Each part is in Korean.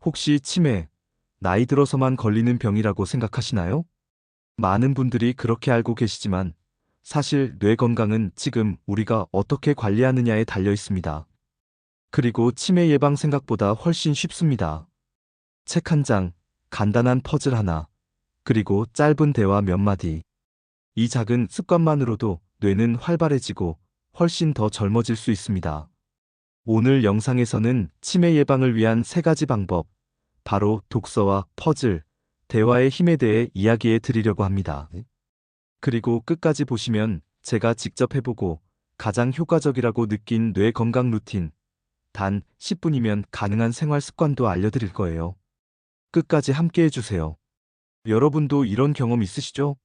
혹시 치매, 나이 들어서만 걸리는 병이라고 생각하시나요? 많은 분들이 그렇게 알고 계시지만 사실 뇌 건강은 지금 우리가 어떻게 관리하느냐에 달려 있습니다. 그리고 치매 예방 생각보다 훨씬 쉽습니다. 책 한 장, 간단한 퍼즐 하나, 그리고 짧은 대화 몇 마디. 이 작은 습관만으로도 뇌는 활발해지고 훨씬 더 젊어질 수 있습니다. 오늘 영상에서는 치매 예방을 위한 세 가지 방법, 바로 독서와 퍼즐, 대화의 힘에 대해 이야기해 드리려고 합니다. 그리고 끝까지 보시면 제가 직접 해보고 가장 효과적이라고 느낀 뇌 건강 루틴, 단 10분이면 가능한 생활 습관도 알려드릴 거예요. 끝까지 함께 해주세요. 여러분도 이런 경험 있으시죠?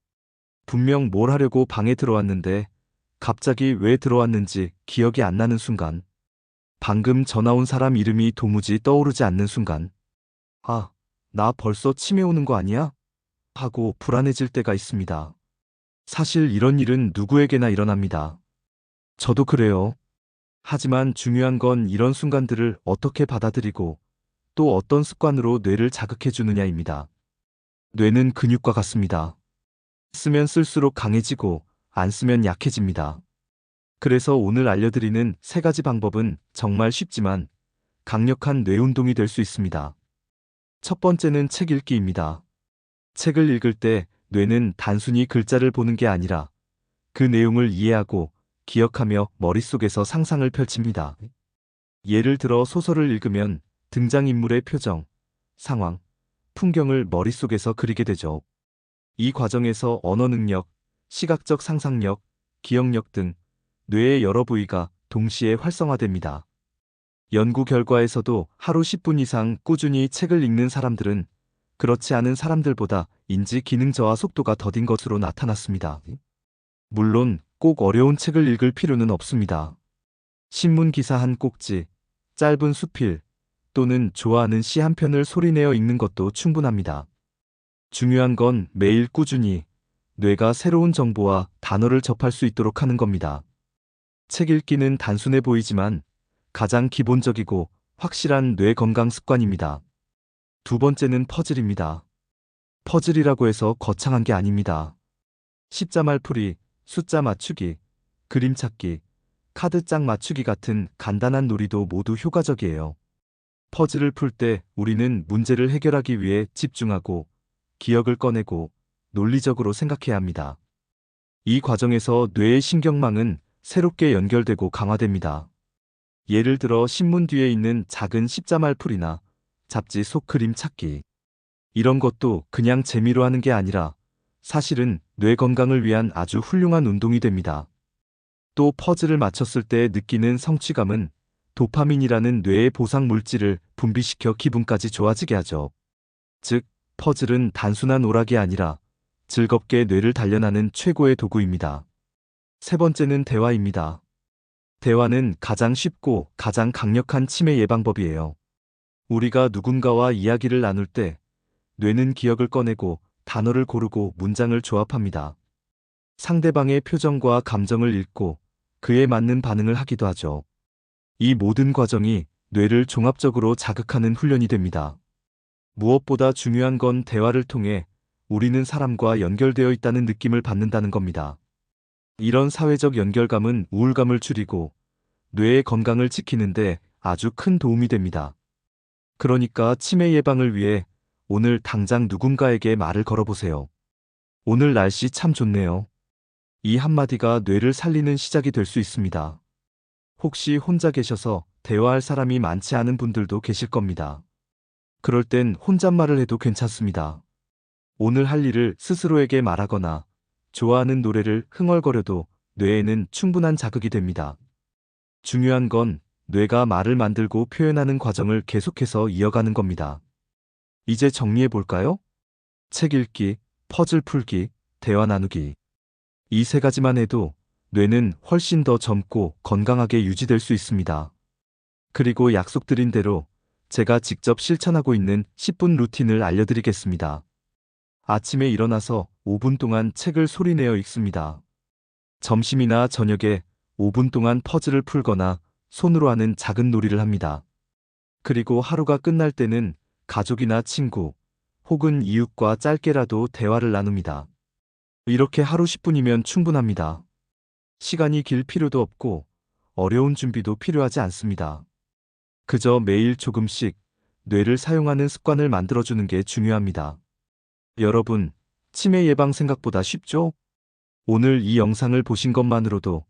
분명 뭘 하려고 방에 들어왔는데 갑자기 왜 들어왔는지 기억이 안 나는 순간, 방금 전화 온 사람 이름이 도무지 떠오르지 않는 순간, 아, 나 벌써 치매 오는 거 아니야? 하고 불안해질 때가 있습니다. 사실 이런 일은 누구에게나 일어납니다. 저도 그래요. 하지만 중요한 건 이런 순간들을 어떻게 받아들이고 또 어떤 습관으로 뇌를 자극해 주느냐입니다. 뇌는 근육과 같습니다. 쓰면 쓸수록 강해지고 안 쓰면 약해집니다. 그래서 오늘 알려드리는 세 가지 방법은 정말 쉽지만 강력한 뇌 운동이 될 수 있습니다. 첫 번째는 책 읽기입니다. 책을 읽을 때 뇌는 단순히 글자를 보는 게 아니라 그 내용을 이해하고 기억하며 머릿속에서 상상을 펼칩니다. 예를 들어 소설을 읽으면 등장인물의 표정, 상황, 풍경을 머릿속에서 그리게 되죠. 이 과정에서 언어 능력, 시각적 상상력, 기억력 등 뇌의 여러 부위가 동시에 활성화됩니다. 연구 결과에서도 하루 10분 이상 꾸준히 책을 읽는 사람들은 그렇지 않은 사람들보다 인지 기능 저하 속도가 더딘 것으로 나타났습니다. 물론 꼭 어려운 책을 읽을 필요는 없습니다. 신문 기사 한 꼭지, 짧은 수필, 또는 좋아하는 시 한 편을 소리내어 읽는 것도 충분합니다. 중요한 건 매일 꾸준히 뇌가 새로운 정보와 단어를 접할 수 있도록 하는 겁니다. 책 읽기는 단순해 보이지만 가장 기본적이고 확실한 뇌 건강 습관입니다. 두 번째는 퍼즐입니다. 퍼즐이라고 해서 거창한 게 아닙니다. 십자말 풀이, 숫자 맞추기, 그림 찾기, 카드 짝 맞추기 같은 간단한 놀이도 모두 효과적이에요. 퍼즐을 풀 때 우리는 문제를 해결하기 위해 집중하고 기억을 꺼내고 논리적으로 생각해야 합니다. 이 과정에서 뇌의 신경망은 새롭게 연결되고 강화됩니다. 예를 들어 신문 뒤에 있는 작은 십자말 풀이나 잡지 속 그림 찾기. 이런 것도 그냥 재미로 하는 게 아니라 사실은 뇌 건강을 위한 아주 훌륭한 운동이 됩니다. 또 퍼즐을 맞췄을 때 느끼는 성취감은 도파민이라는 뇌의 보상 물질을 분비시켜 기분까지 좋아지게 하죠. 즉, 퍼즐은 단순한 오락이 아니라 즐겁게 뇌를 단련하는 최고의 도구입니다. 세 번째는 대화입니다. 대화는 가장 쉽고 가장 강력한 치매 예방법이에요. 우리가 누군가와 이야기를 나눌 때 뇌는 기억을 꺼내고 단어를 고르고 문장을 조합합니다. 상대방의 표정과 감정을 읽고 그에 맞는 반응을 하기도 하죠. 이 모든 과정이 뇌를 종합적으로 자극하는 훈련이 됩니다. 무엇보다 중요한 건 대화를 통해 우리는 사람과 연결되어 있다는 느낌을 받는다는 겁니다. 이런 사회적 연결감은 우울감을 줄이고 뇌의 건강을 지키는데 아주 큰 도움이 됩니다. 그러니까 치매 예방을 위해 오늘 당장 누군가에게 말을 걸어보세요. 오늘 날씨 참 좋네요. 이 한마디가 뇌를 살리는 시작이 될 수 있습니다. 혹시 혼자 계셔서 대화할 사람이 많지 않은 분들도 계실 겁니다. 그럴 땐 혼잣말을 해도 괜찮습니다. 오늘 할 일을 스스로에게 말하거나 좋아하는 노래를 흥얼거려도 뇌에는 충분한 자극이 됩니다. 중요한 건 뇌가 말을 만들고 표현하는 과정을 계속해서 이어가는 겁니다. 이제 정리해 볼까요? 책 읽기, 퍼즐 풀기, 대화 나누기. 이 세 가지만 해도 뇌는 훨씬 더 젊고 건강하게 유지될 수 있습니다. 그리고 약속드린 대로 제가 직접 실천하고 있는 10분 루틴을 알려드리겠습니다. 아침에 일어나서 5분 동안 책을 소리내어 읽습니다. 점심이나 저녁에 5분 동안 퍼즐을 풀거나 손으로 하는 작은 놀이를 합니다. 그리고 하루가 끝날 때는 가족이나 친구, 혹은 이웃과 짧게라도 대화를 나눕니다. 이렇게 하루 10분이면 충분합니다. 시간이 길 필요도 없고 어려운 준비도 필요하지 않습니다. 그저 매일 조금씩 뇌를 사용하는 습관을 만들어주는 게 중요합니다. 여러분, 치매 예방 생각보다 쉽죠? 오늘 이 영상을 보신 것만으로도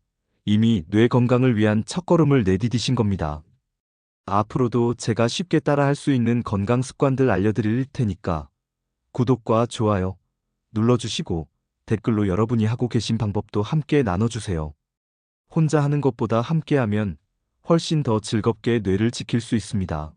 이미 뇌 건강을 위한 첫걸음을 내디디신 겁니다. 앞으로도 제가 쉽게 따라할 수 있는 건강 습관들 알려드릴 테니까 구독과 좋아요 눌러주시고 댓글로 여러분이 하고 계신 방법도 함께 나눠주세요. 혼자 하는 것보다 함께하면 훨씬 더 즐겁게 뇌를 지킬 수 있습니다.